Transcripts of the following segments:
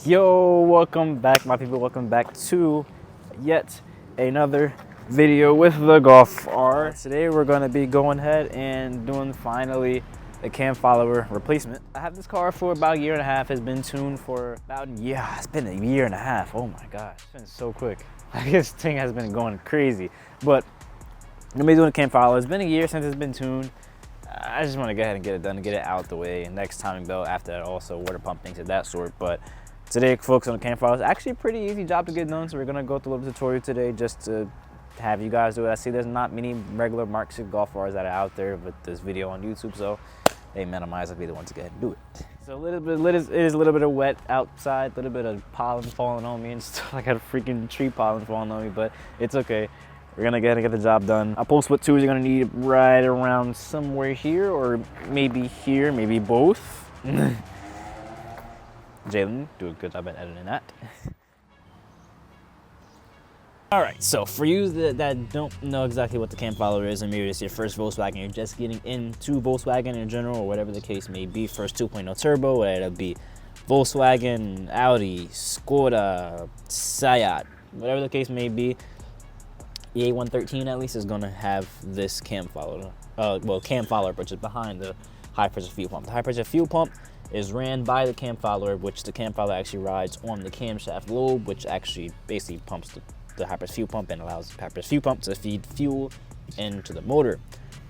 Yo, welcome back my people, welcome back to yet another video with the Golf R. Today we're going to be going ahead and doing finally a cam follower replacement. I have this car for about a year and a half. It's been tuned for about, yeah, it's been a year and a half. Oh my gosh, it's been so quick. This thing has been going crazy. But I'm gonna be doing a cam follower. It's been a year since it's been tuned. I just want to go ahead and get it done and get it out the way. And next timing belt after that, also water pump things of that sort. But today, focus on the cam follower. It's actually a pretty easy job to get done. So we're gonna go through a little tutorial today just to have you guys do it. I see there's not many regular Mark 6 Golf Rs that are out there with this video on YouTube, so they minimize. I'll be the one to go ahead and do it. So it is a little bit of wet outside, a little bit of pollen falling on me and stuff. I got a freaking tree pollen falling on me, but it's okay. We're gonna go ahead and get the job done. I'll post what tools you're gonna need right around somewhere here, or maybe here, maybe both. Jalen, do a good job at editing that. All right, so for you that don't know exactly what the cam follower is, and maybe it's your first Volkswagen, you're just getting into Volkswagen in general, or whatever the case may be, first 2.0 turbo, whether it be Volkswagen, Audi, Skoda, Seat, whatever the case may be, the A113 at least is gonna have this cam follower. Cam follower, which is behind the high pressure fuel pump. The high pressure fuel pump is ran by the cam follower, which the cam follower actually rides on the camshaft lobe, which actually basically pumps the high pressure fuel pump and allows the high pressure fuel pump to feed fuel into the motor.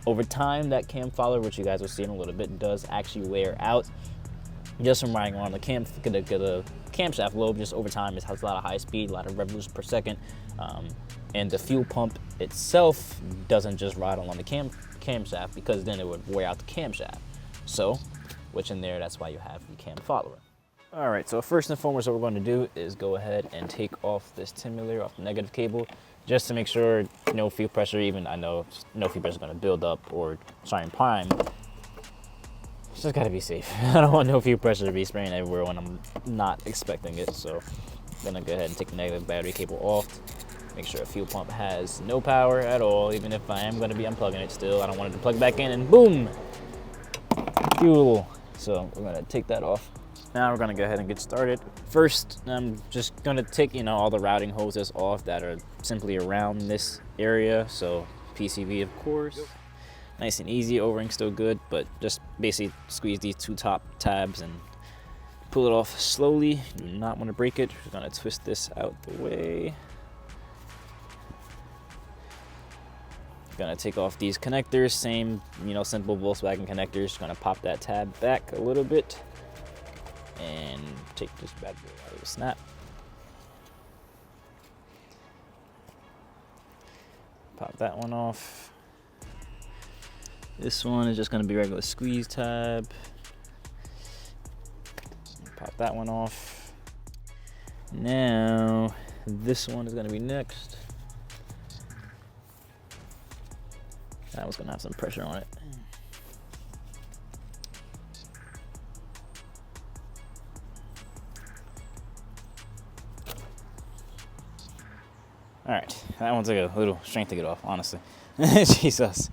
Over time, that cam follower, which you guys will see in a little bit, does actually wear out just from riding on the camshaft lobe. Just over time, it has a lot of high speed, a lot of revolutions per second, and the fuel pump itself doesn't just ride on the camshaft, because then it would wear out the camshaft. So, which in there, that's why you have the cam follower. All right, so first and foremost, what we're going to do is go ahead and take off this timulator off the negative cable, just to make sure no fuel pressure, even I know no fuel pressure is going to build up or shine prime. Just got to be safe. I don't want no fuel pressure to be spraying everywhere when I'm not expecting it. So I'm going to go ahead and take the negative battery cable off. Make sure a fuel pump has no power at all, even if I am going to be unplugging it still. I don't want it to plug back in and boom, fuel. So we're going to take that off. Now we're going to go ahead and get started. First, I'm just going to take, all the routing hoses off that are simply around this area. So PCV, of course. Nice and easy. O-ring still good, but just basically squeeze these two top tabs and pull it off slowly. Do not want to break it. We're going to twist this out the way. Gonna take off these connectors, same, simple Volkswagen connectors. Gonna pop that tab back a little bit and take this bad boy out of the snap. Pop that one off. This one is just gonna be regular squeeze tab. Pop that one off. Now, this one is gonna be next. That was gonna have some pressure on it. All right, that one took a little strength to get off, honestly. Jesus.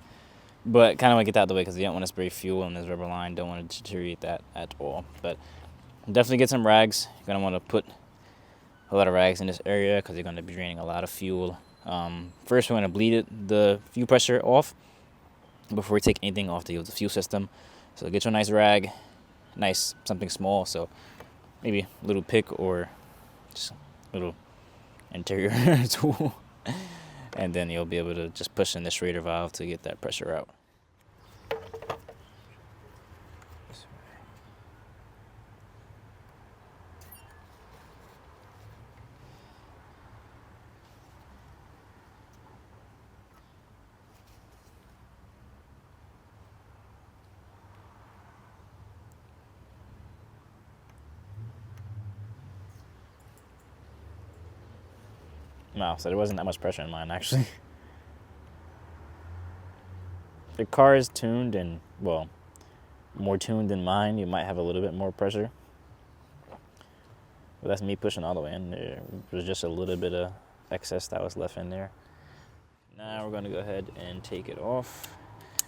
But kind of want to get that out of the way because you don't want to spray fuel on this rubber line. Don't want to deteriorate that at all. But definitely get some rags. You're gonna want to put a lot of rags in this area because you're gonna be draining a lot of fuel. First, we're gonna bleed the fuel pressure off before we take anything off the fuel system. So get you a nice rag, nice something small, so maybe a little pick or just a little interior tool, and then you'll be able to just push in this radiator valve to get that pressure out. No, so there wasn't that much pressure in mine, actually. The car is tuned and, well, more tuned than mine. You might have a little bit more pressure. But that's me pushing all the way in there. It was just a little bit of excess that was left in there. Now we're going to go ahead and take it off.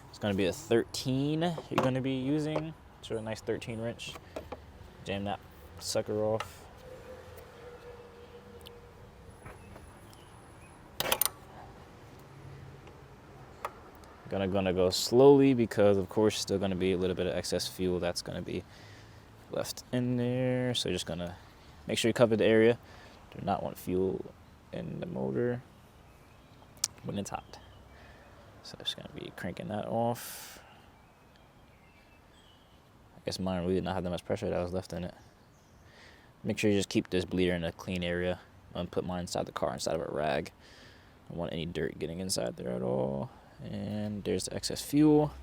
It's going to be a 13 you're going to be using. So a nice 13 wrench. Jam that sucker off. Gonna go slowly because, of course, still gonna be a little bit of excess fuel that's gonna be left in there. So just gonna make sure you cover the area. Do not want fuel in the motor when it's hot. So just gonna be cranking that off. I guess mine really did not have that much pressure that was left in it. Make sure you just keep this bleeder in a clean area. I'm gonna put mine inside the car, inside of a rag. I don't want any dirt getting inside there at all. And there's the excess fuel.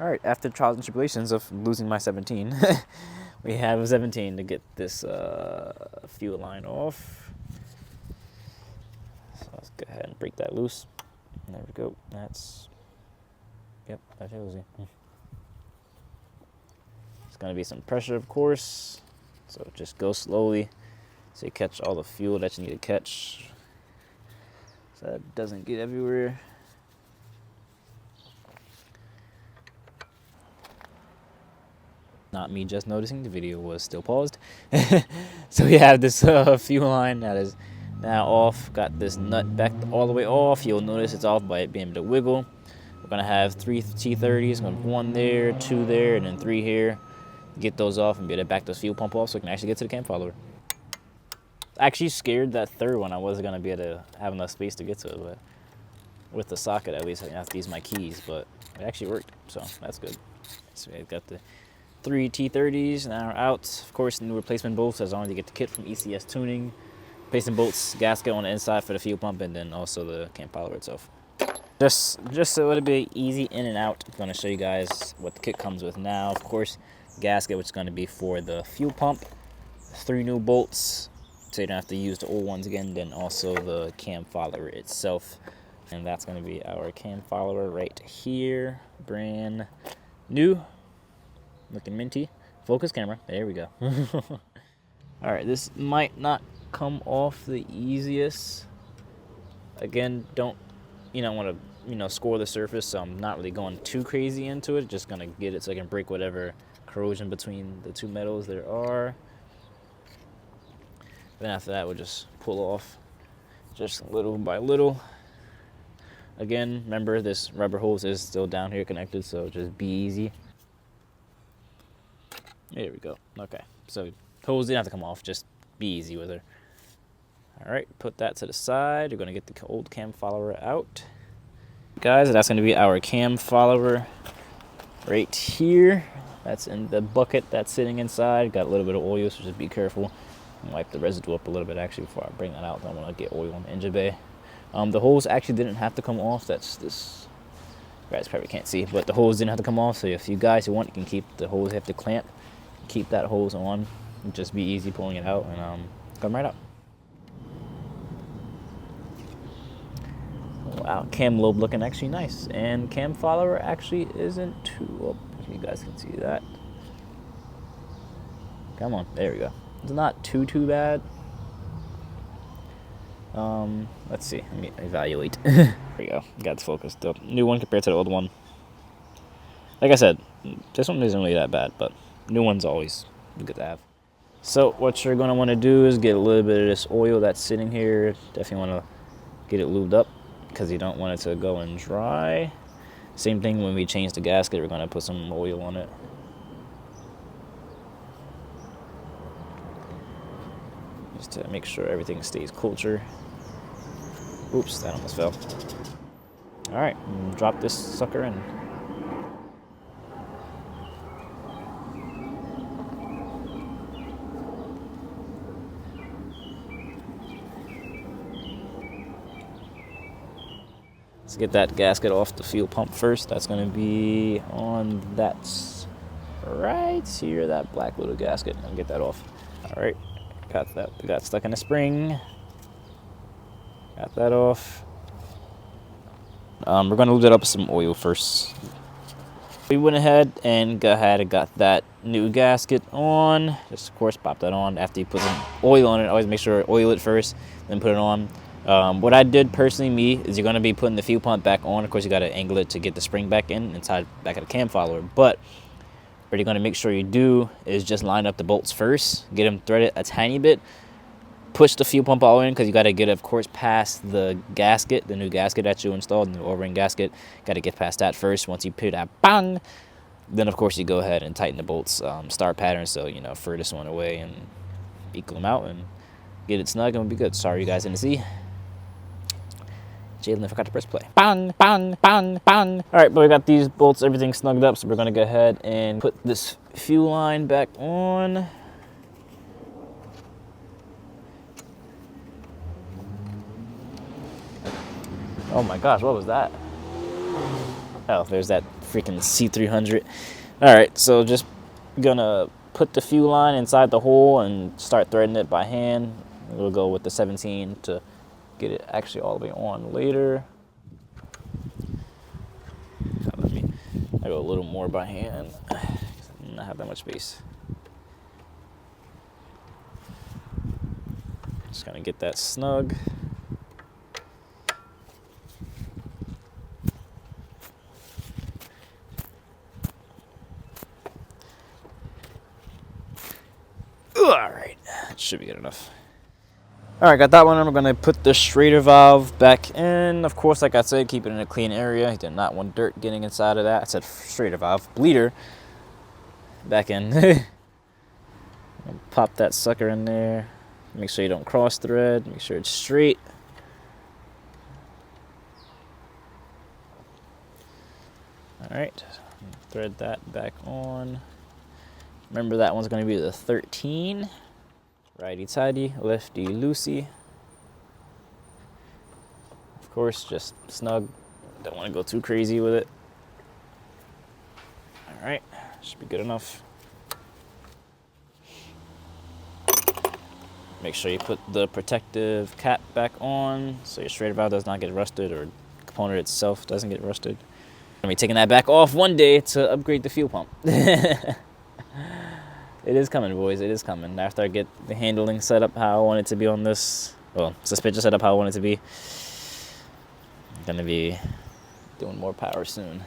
All right, after trials and tribulations of losing my 17, we have a 17 to get this fuel line off. So let's go ahead and break that loose. There we go. That's, yep, that shows you. It's gonna be some pressure, of course. So just go slowly so you catch all the fuel that you need to catch. So that doesn't get everywhere. Not me just noticing, the video was still paused. So we have this fuel line that is now off. Got this nut back all the way off. You'll notice it's off by it being able to wiggle. We're gonna have 3 T30s, one there, 2 there, and then 3 here. Get those off and be able to back this fuel pump off so we can actually get to the cam follower. Actually scared that third one I wasn't gonna be able to have enough space to get to it, but with the socket at least I have to use my keys, but it actually worked, so that's good. So we've got the 3 T30s now out. Of course, new replacement bolts as long as you get the kit from ECS Tuning. Replacement bolts, gasket on the inside for the fuel pump, and then also the cam follower itself. Just so it'll be easy in and out, I'm going to show you guys what the kit comes with now. Of course, gasket, which is going to be for the fuel pump. 3 new bolts, so you don't have to use the old ones again. Then also the cam follower itself. And that's going to be our cam follower right here. Brand new. Looking minty. Focus camera. There we go. Alright, this might not come off the easiest. Again, don't want to score the surface, so I'm not really going too crazy into it. Just gonna get it so I can break whatever corrosion between the 2 metals there are. Then after that, we'll just pull off just little by little. Again, remember this rubber hose is still down here connected, so just be easy. There we go. Okay, so hose didn't have to come off, just be easy with her. All right, put that to the side. We're gonna get the old cam follower out. Guys, that's gonna be our cam follower right here. That's in the bucket that's sitting inside. Got a little bit of oil, so just be careful. Wipe the residue up a little bit actually before I bring that out. I don't want to get oil in the engine bay. The hose actually didn't have to come off. That's this. You guys probably can't see, but the hose didn't have to come off. So if you guys who want, you can keep the hose. You have to clamp, keep that hose on. Just be easy pulling it out and come right out. Wow, cam lobe looking actually nice, and cam follower actually isn't too up. If you guys can see that. Come on, there we go. It's not too bad. Let's see. Let me evaluate. There we go. Got it focused. The new one compared to the old one. Like I said, this one isn't really that bad, but new one's always good to have. So what you're gonna want to do is get a little bit of this oil that's sitting here. Definitely want to get it lubed up because you don't want it to go and dry. Same thing when we change the gasket. We're gonna put some oil on it. Just to make sure everything stays kosher. Oops, that almost fell. All right, drop this sucker in. Let's get that gasket off the fuel pump first. That's gonna be on that right here, that black little gasket. I'll get that off. All right. Got that. We got stuck in a spring. Got that off. We're gonna lube it up with some oil first. We went ahead and got that new gasket on. Just of course pop that on after you put some oil on it. Always make sure oil it first, then put it on. What I did personally, is you're gonna be putting the fuel pump back on. Of course, you gotta angle it to get the spring back inside back of the cam follower. But what you're gonna make sure you do is just line up the bolts first, get them threaded a tiny bit, push the fuel pump all in, because you got to get it, of course, past the gasket, the new gasket that you installed, the new O-ring gasket. Got to get past that first. Once you put that bang, then of course you go ahead and tighten the bolts, start pattern, so you know, furthest one away, and equal them out and get it snug, and we'll be good. Sorry you guys didn't see. Jalen forgot to press play. Bang, bang, bang, bang. All right, but we got these bolts, everything snugged up, so we're gonna go ahead and put this fuel line back on. Oh my gosh, what was that? Oh, there's that freaking C300. All right, so just gonna put the fuel line inside the hole and start threading it by hand. We'll go with the 17 to get it actually all the way on later. I go a little more by hand. I don't have that much space. Just gonna get that snug. All right, that should be good enough. All right, got that one. I'm gonna put the Schrader valve back in. Of course, like I said, keep it in a clean area. You did not want dirt getting inside of that. I said Schrader valve, bleeder back in. Pop that sucker in there. Make sure you don't cross thread. Make sure it's straight. All right, thread that back on. Remember, that one's going to be the 13. Righty tighty, lefty loosey. Of course, just snug. Don't want to go too crazy with it. All right, should be good enough. Make sure you put the protective cap back on so your Schrader valve does not get rusted, or the component itself doesn't get rusted. I'm going to be taking that back off one day to upgrade the fuel pump. It is coming, boys. It is coming. After I get the handling set up how I want it to be on this, well, suspension set up how I want it to be, I'm going to be doing more power soon.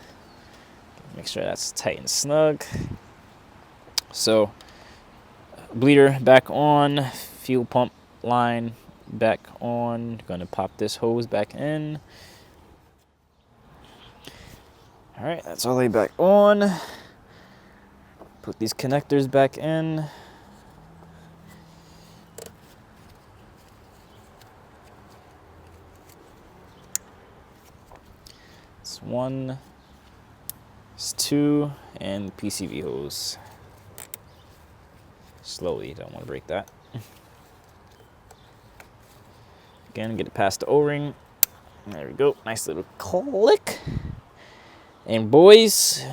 Make sure that's tight and snug. So, bleeder back on, fuel pump line back on. Going to pop this hose back in. All right, that's all the way back on. Put these connectors back in. It's 1, it's 2, and the PCV hose. Slowly, don't want to break that. Again, get it past the O-ring. There we go, nice little click. And boys,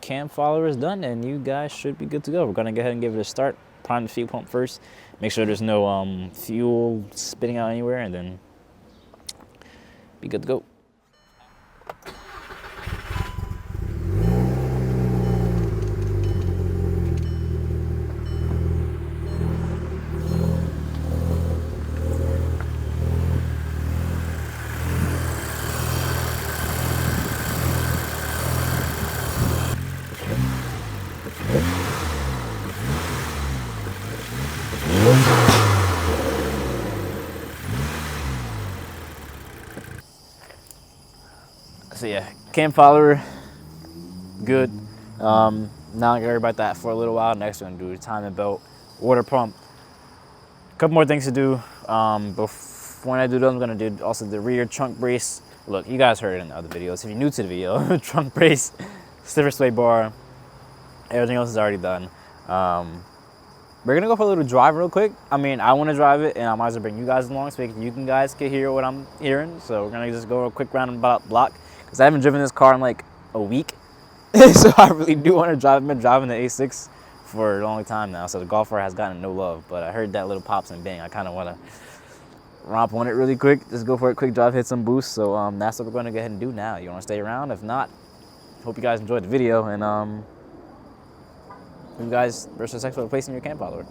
cam follower is done, and you guys should be good to go. We're gonna go ahead and give it a start. Prime the fuel pump first. Make sure there's no fuel spitting out anywhere, and then be good to go. So yeah, cam follower, good. Now I'm gonna worry about that for a little while. Next we're gonna do the timing belt, water pump. A couple more things to do. Before when I do those, I'm gonna do also the rear trunk brace. Look, you guys heard it in the other videos. If you're new to the video, trunk brace, stiffened sway bar, everything else is already done. We're gonna go for a little drive real quick. I mean, I wanna drive it, and I might as well bring you guys along so you guys can hear what I'm hearing. So we're gonna just go a quick roundabout block, because I haven't driven this car in like a week. So I really do want to drive. I've been driving the A6 for a long time now, so the Golf R has gotten no love. But I heard that little pops and bang. I kind of want to romp on it really quick. Just go for a quick drive, hit some boost. So that's what we're going to go ahead and do now. You want to stay around? If not, hope you guys enjoyed the video, and you guys are successful at replacing your cam follower.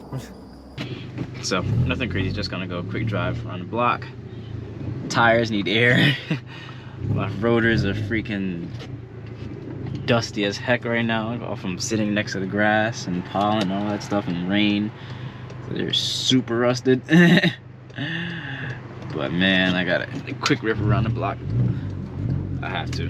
So nothing crazy. Just gonna go a quick drive around the block. Tires need air. My rotors are freaking dusty as heck right now, all from sitting next to the grass and pollen and all that stuff and rain. So they're super rusted. But man, I got a quick rip around the block. I have to.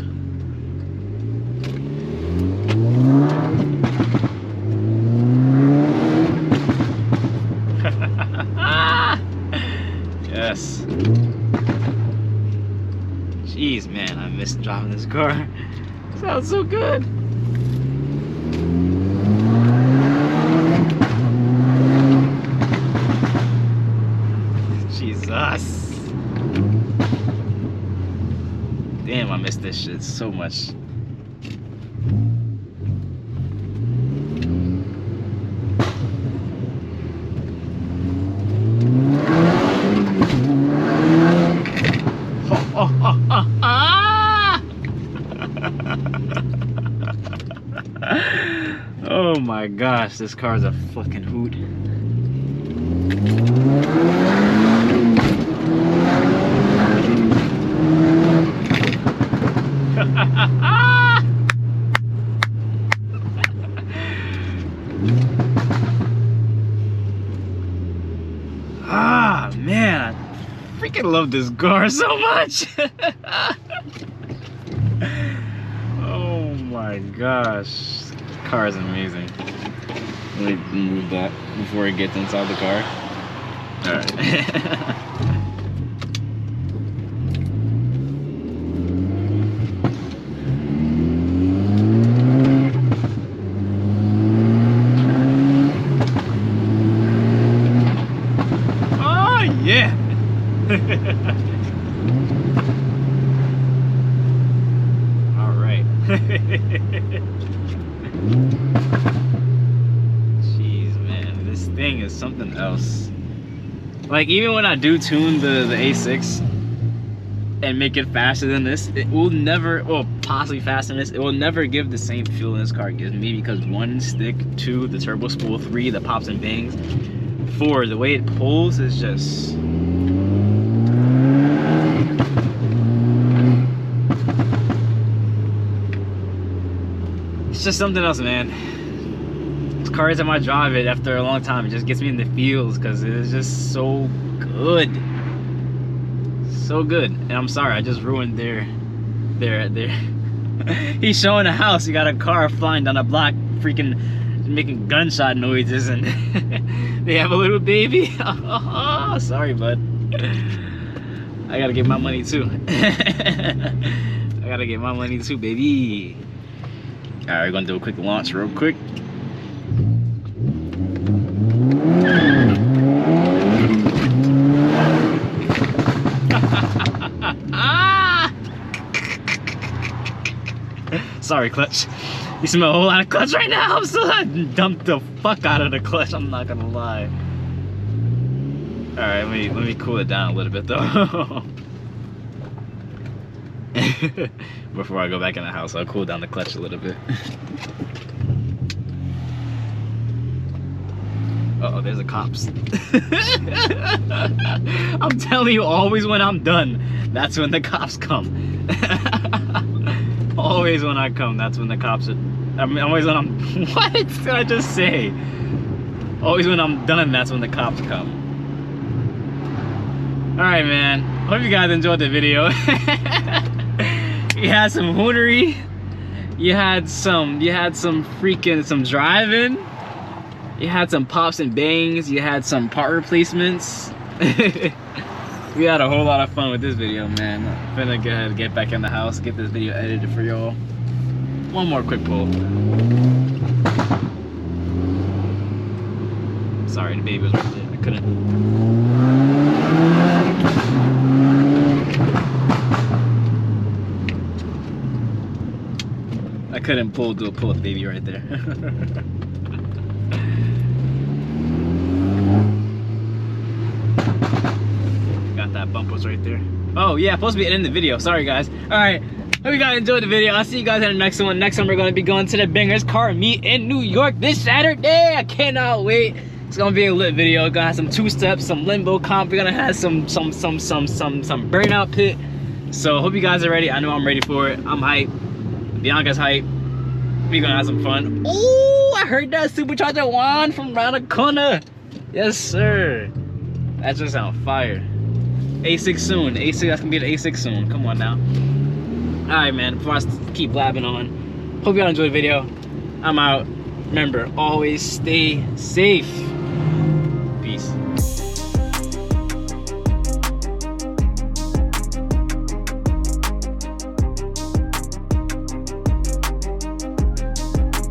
Yes. Jeez, man, I miss driving this car. It sounds so good. Jesus. Damn, I miss this shit so much. Oh my gosh, this car's a fucking hoot. Ah, man, I freaking love this car so much. Oh my gosh, this car is amazing. Let me move that before it gets inside the car. All right. Yeah. All right. Jeez, man, this thing is something else. Like, even when I do tune the A6 and make it faster than this, it will never, or possibly faster than this, it will never give the same feel this car gives me, because 1, stick, 2, the turbo spool, 3, the pops and bangs, 4, the way it pulls is just... it's just something else, man. This car, every time I drive it after a long time, it just gets me in the feels, because it is just so good. So good. And I'm sorry, I just ruined their he's showing a house, you got a car flying down a block, freaking making gunshot noises, and they have a little baby. Oh, sorry, bud. I gotta get my money too. I gotta get my money too, baby. All right, we're gonna do a quick launch real quick. Sorry, clutch. You smell a whole lot of clutch right now. I dumped the fuck out of the clutch, I'm not gonna lie. All right, let me cool it down a little bit though. Before I go back in the house, I'll cool down the clutch a little bit. Uh-oh, there's the cops. I'm telling you, always when I'm done, that's when the cops come. Always when I come, that's when the cops are... I mean, always when I'm... What did I just say? Always when I'm done, that's when the cops come. Alright, man. Hope you guys enjoyed the video. You had some hoonery. You had some driving. You had some pops and bangs. You had some part replacements. We had a whole lot of fun with this video, man. I'm finna go ahead and get back in the house, get this video edited for y'all. One more quick pull. Sorry, the baby was right there. I couldn't pull the baby right there. Got that bumpers right there. Oh yeah, supposed to be ending the video. Sorry guys. Alright, hope you guys enjoyed the video. I'll see you guys in the next one. Next time we're gonna be going to the Bangers Car Meet in New York this Saturday. I cannot wait. It's gonna be a lit video. Gonna have some two-steps, some limbo comp. We're gonna have some burnout pit. So hope you guys are ready. I know I'm ready for it. I'm hyped. Bianca's hyped. We're gonna have some fun. Oh, I heard that supercharger wand from around the corner. Yes, sir. That just sound fire. A6 soon. A6, that's gonna be the A6 soon. Come on now. Alright, man. Before I keep blabbing on, hope y'all enjoyed the video. I'm out. Remember, always stay safe. Peace.